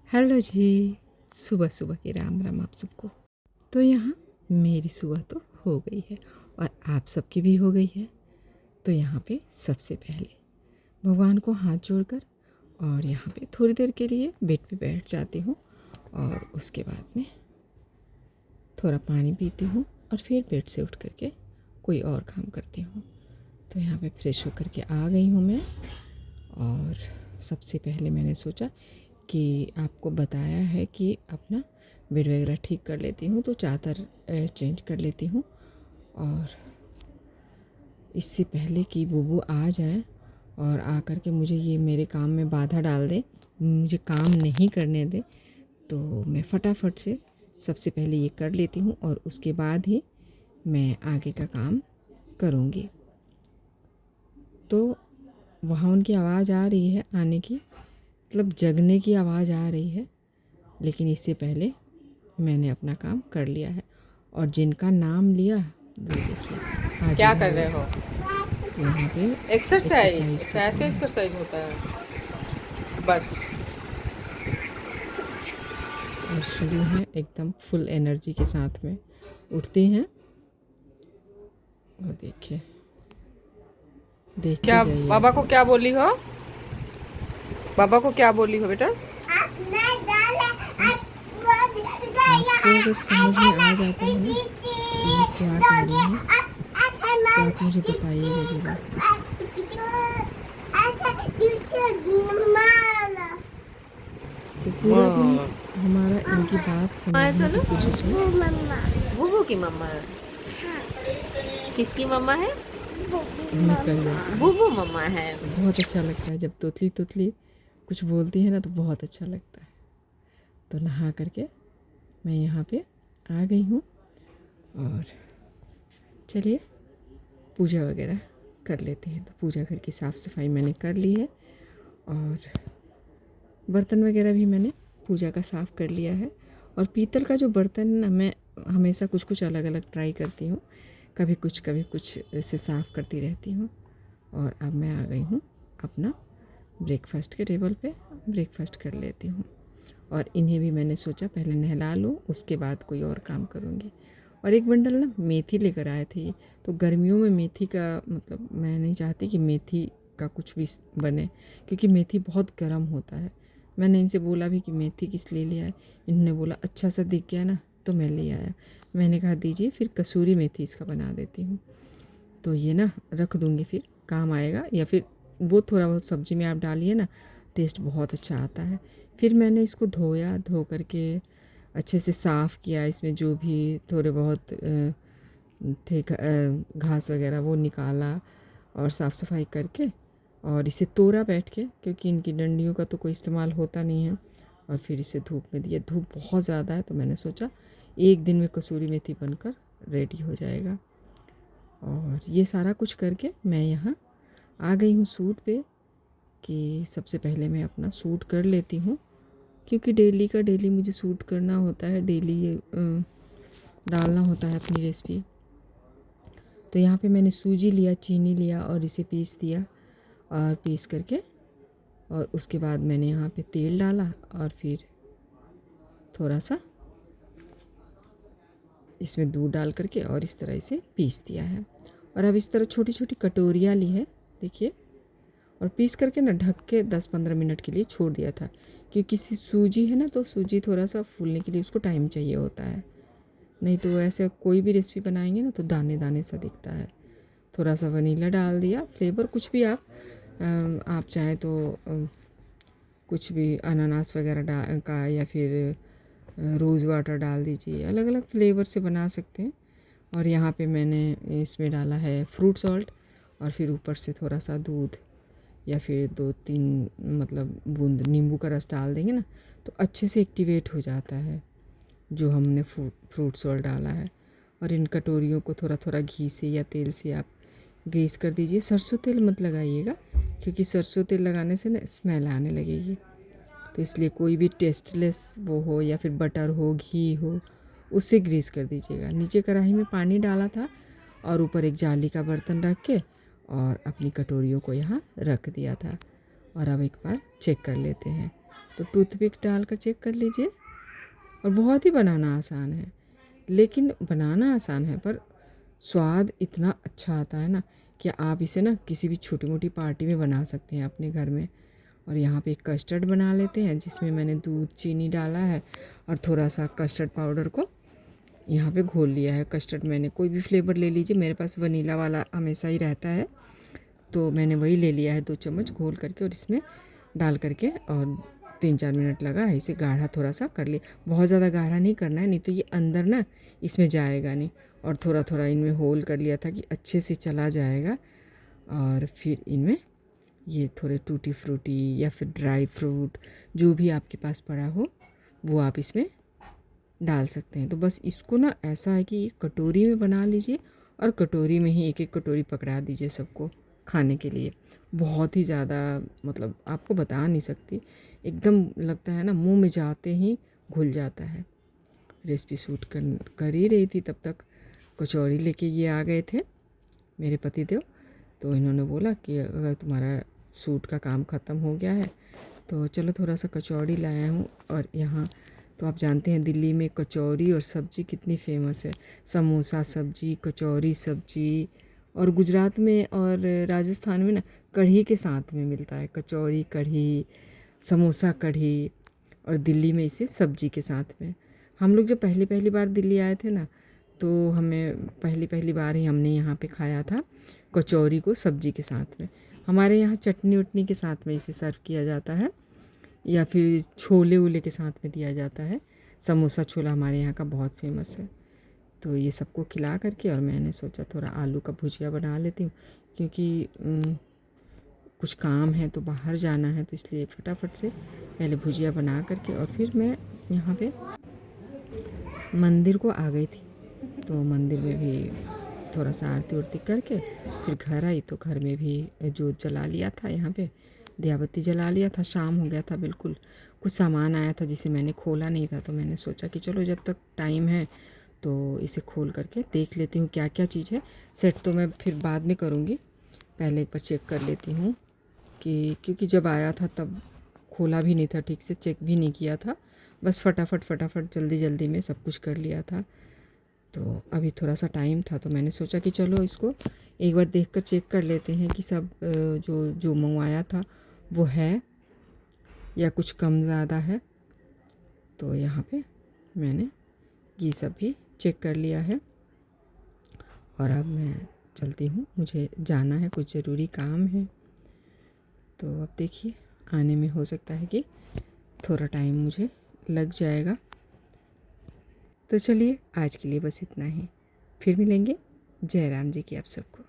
Hello जी। सुबह सुबह की राम राम आप सबको। तो यहाँ मेरी सुबह तो हो गई है और आप सबकी भी हो गई है। तो यहाँ पे सबसे पहले भगवान को हाथ जोड़कर और यहाँ पे थोड़ी देर के लिए बेड पे बैठ जाती हूँ और उसके बाद में थोड़ा पानी पीती हूँ और फिर बेड से उठ करके कोई और काम करती हूँ। तो यहाँ पे फ्रेश होकर के आ गई हूँ मैं और सबसे पहले मैंने सोचा कि आपको बताया है कि अपना बेड वगैरह ठीक कर लेती हूँ, तो चादर चेंज कर लेती हूँ और इससे पहले कि बुबू आ जाए और आकर के मुझे ये मेरे काम में बाधा डाल दे, मुझे काम नहीं करने दे, तो मैं फटाफट से सबसे पहले ये कर लेती हूँ और उसके बाद ही मैं आगे का काम करूँगी। तो वहाँ उनकी आवाज़ आ रही है आने की, मतलब जगने की आवाज़ आ रही है, लेकिन इससे पहले मैंने अपना काम कर लिया है। और जिनका नाम लिया वो देखिए क्या कर रहे हो? यहाँ पे एक्सरसाइज? एक्सरसाइज अच्छा, कर ऐसे रहे हैं एक्सरसाइज होता है बस। और शुरू है एकदम फुल एनर्जी के साथ में उठते हैं और देखिए देखते क्या जाइए बाबा आप को लोग। क्या बोली हो? बाबा को क्या बोली हो बेटा? आपको अगर समझ में आ जाता है ना कि ये क्या कह रही हैं तो आप मुझे बताइएगा ज़रूर। तो पूरा दिन हमारा इनकी बात समझने की सुनो, कोशिश में बुबू की मम्मा। किसकी मम्मा है? निकल जाता है। बुबू मम्मा है। बहुत अच्छा लगता है जब तोतली तोतली कुछ बोलती है ना, तो बहुत अच्छा लगता है। तो नहा करके मैं यहाँ पे आ गई हूँ और चलिए पूजा वगैरह कर लेते हैं। तो पूजा घर की साफ़ सफाई मैंने कर ली है और बर्तन वगैरह भी मैंने पूजा का साफ़ कर लिया है। और पीतल का जो बर्तन है ना, मैं हमेशा कुछ कुछ अलग अलग ट्राई करती हूँ, कभी कुछ ऐसे साफ़ करती रहती हूँ। और अब मैं आ गई हूँ अपना ब्रेकफास्ट के टेबल पे, ब्रेकफास्ट कर लेती हूँ। और इन्हें भी मैंने सोचा पहले नहला लूँ, उसके बाद कोई और काम करूँगी। और एक बंडल ना मेथी लेकर आए थे, तो गर्मियों में मेथी का मतलब मैं नहीं चाहती कि मेथी का कुछ भी बने, क्योंकि मेथी बहुत गर्म होता है। मैंने इनसे बोला भी कि मेथी किस लिए ले आए, इन्होंने बोला अच्छा सा दिख गया ना तो मैं ले आया। मैंने कहा दीजिए फिर कसूरी मेथी इसका बना देती हूँ, तो ये ना रख दूँगी, फिर काम आएगा। या फिर वो थोड़ा बहुत सब्ज़ी में आप डालिए ना, टेस्ट बहुत अच्छा आता है। फिर मैंने इसको धोया, धो करके अच्छे से साफ़ किया, इसमें जो भी थोड़े बहुत थे घास वगैरह वो निकाला और साफ़ सफाई करके और इसे तोड़ा बैठ के, क्योंकि इनकी डंडियों का तो कोई इस्तेमाल होता नहीं है। और फिर इसे धूप में दिया। धूप बहुत ज़्यादा है तो मैंने सोचा एक दिन में कसूरी मेथी बनकर रेडी हो जाएगा। और ये सारा कुछ करके मैं यहाँ आ गई हूँ सूट पे, कि सबसे पहले मैं अपना सूट कर लेती हूँ, क्योंकि डेली का डेली मुझे सूट करना होता है, डेली डालना होता है अपनी रेसिपी। तो यहाँ पे मैंने सूजी लिया, चीनी लिया और इसे पीस दिया। और पीस करके और उसके बाद मैंने यहाँ पे तेल डाला और फिर थोड़ा सा इसमें दूध डाल करके और इस तरह इसे पीस दिया है। और अब इस तरह छोटी छोटी कटोरियाँ ली है, देखिए। और पीस करके ना ढक के 10-15 मिनट के लिए छोड़ दिया था, क्योंकि सूजी है ना, तो सूजी थोड़ा सा फूलने के लिए उसको टाइम चाहिए होता है। नहीं तो ऐसे कोई भी रेसिपी बनाएंगे ना तो दाने दाने सा दिखता है। थोड़ा सा वनीला डाल दिया, फ्लेवर कुछ भी आप चाहें तो कुछ भी अनानास वगैरह का या फिर रोज़ वाटर डाल दीजिए, अलग अलग फ्लेवर से बना सकते हैं। और यहाँ पे मैंने इसमें डाला है फ्रूट सॉल्ट और फिर ऊपर से थोड़ा सा दूध या फिर 2-3 मतलब बूंद नींबू का रस डाल देंगे ना, तो अच्छे से एक्टिवेट हो जाता है जो हमने फ्रूट सॉल्ट डाला है। और इन कटोरियों को थोड़ा थोड़ा घी से या तेल से आप ग्रीस कर दीजिए। सरसों तेल मत लगाइएगा, क्योंकि सरसों तेल लगाने से ना स्मेल आने लगेगी। तो इसलिए कोई भी टेस्टलेस वो हो या फिर बटर हो, घी हो, उससे ग्रीस कर दीजिएगा। नीचे कढ़ाई में पानी डाला था और ऊपर एक जाली का बर्तन रख के और अपनी कटोरियों को यहाँ रख दिया था। और अब एक बार चेक कर लेते हैं। तो टूथपिक डालकर चेक कर लीजिए। और बहुत ही बनाना आसान है, लेकिन बनाना आसान है पर स्वाद इतना अच्छा आता है ना कि आप इसे ना किसी भी छोटी मोटी पार्टी में बना सकते हैं अपने घर में। और यहाँ पे एक कस्टर्ड बना लेते हैं जिसमें मैंने दूध चीनी डाला है और थोड़ा सा कस्टर्ड पाउडर को यहाँ पे घोल लिया है। कस्टर्ड मैंने कोई भी फ्लेवर ले लीजिए, मेरे पास वनीला वाला हमेशा ही रहता है, तो मैंने वही ले लिया है 2 चम्मच घोल करके और इसमें डाल करके और 3-4 मिनट लगा है इसे गाढ़ा थोड़ा सा कर लिया। बहुत ज़्यादा गाढ़ा नहीं करना है, नहीं तो ये अंदर ना इसमें जाएगा नहीं। और थोड़ा थोड़ा इनमें होल कर लिया था कि अच्छे से चला जाएगा। और फिर इनमें ये थोड़े टूटी फ्रूटी या फिर ड्राई फ्रूट जो भी आपके पास पड़ा हो वो आप इसमें डाल सकते हैं। तो बस इसको ना ऐसा है कि कटोरी में बना लीजिए और कटोरी में ही एक एक कटोरी पकड़ा दीजिए सबको खाने के लिए। बहुत ही ज़्यादा मतलब आपको बता नहीं सकती, एकदम लगता है ना मुंह में जाते ही घुल जाता है। रेसिपी शूट कर ही रही थी तब तक कचौड़ी लेके ये आ गए थे मेरे पतिदेव। तो इन्होंने बोला कि अगर तुम्हारा सूट का काम ख़त्म हो गया है तो चलो थोड़ा सा कचौड़ी लाया हूँ। और यहाँ तो आप जानते हैं दिल्ली में कचौड़ी और सब्ज़ी कितनी फेमस है। समोसा सब्ज़ी, कचौड़ी सब्ज़ी। और गुजरात में और राजस्थान में ना कढ़ी के साथ में मिलता है, कचौड़ी कढ़ी, समोसा कढ़ी। और दिल्ली में इसे सब्ज़ी के साथ में। हम लोग जब पहली पहली बार दिल्ली आए थे ना तो हमें पहली पहली बार ही हमने यहाँ पे खाया था कचौरी को सब्ज़ी के साथ में। हमारे यहाँ चटनी उटनी के साथ में इसे सर्व किया जाता है या फिर छोले वोले के साथ में दिया जाता है। समोसा छोला हमारे यहाँ का बहुत फेमस है। तो ये सबको खिला करके और मैंने सोचा थोड़ा आलू का भुजिया बना लेती हूँ, क्योंकि कुछ काम है तो बाहर जाना है, तो इसलिए फटाफट से पहले भुजिया बना करके और फिर मैं यहाँ पे मंदिर को आ गई थी। तो मंदिर में भी थोड़ा सा आरती उरती करके फिर घर आई, तो घर में भी जोत जला लिया था, यहाँ पे दियाबत्ती जला लिया था। शाम हो गया था बिल्कुल। कुछ सामान आया था जिसे मैंने खोला नहीं था, तो मैंने सोचा कि चलो जब तक टाइम है तो इसे खोल करके देख लेती हूँ क्या क्या चीज़ है। सेट तो मैं फिर बाद में करूँगी, पहले एक बार चेक कर लेती हूँ कि क्योंकि जब आया था तब खोला भी नहीं था ठीक से, चेक भी नहीं किया था, बस फटाफट जल्दी जल्दी में सब कुछ कर लिया था। तो अभी थोड़ा सा टाइम था तो मैंने सोचा कि चलो इसको एक बार देख कर चेक कर लेते हैं कि सब जो मंगवाया था वो है या कुछ कम ज़्यादा है। तो यहाँ पे मैंने ये सब भी चेक कर लिया है और अब मैं चलती हूँ, मुझे जाना है, कुछ ज़रूरी काम है। तो अब देखिए आने में हो सकता है कि थोड़ा टाइम मुझे लग जाएगा। तो चलिए आज के लिए बस इतना ही, फिर मिलेंगे। जय राम जी की आप सबको।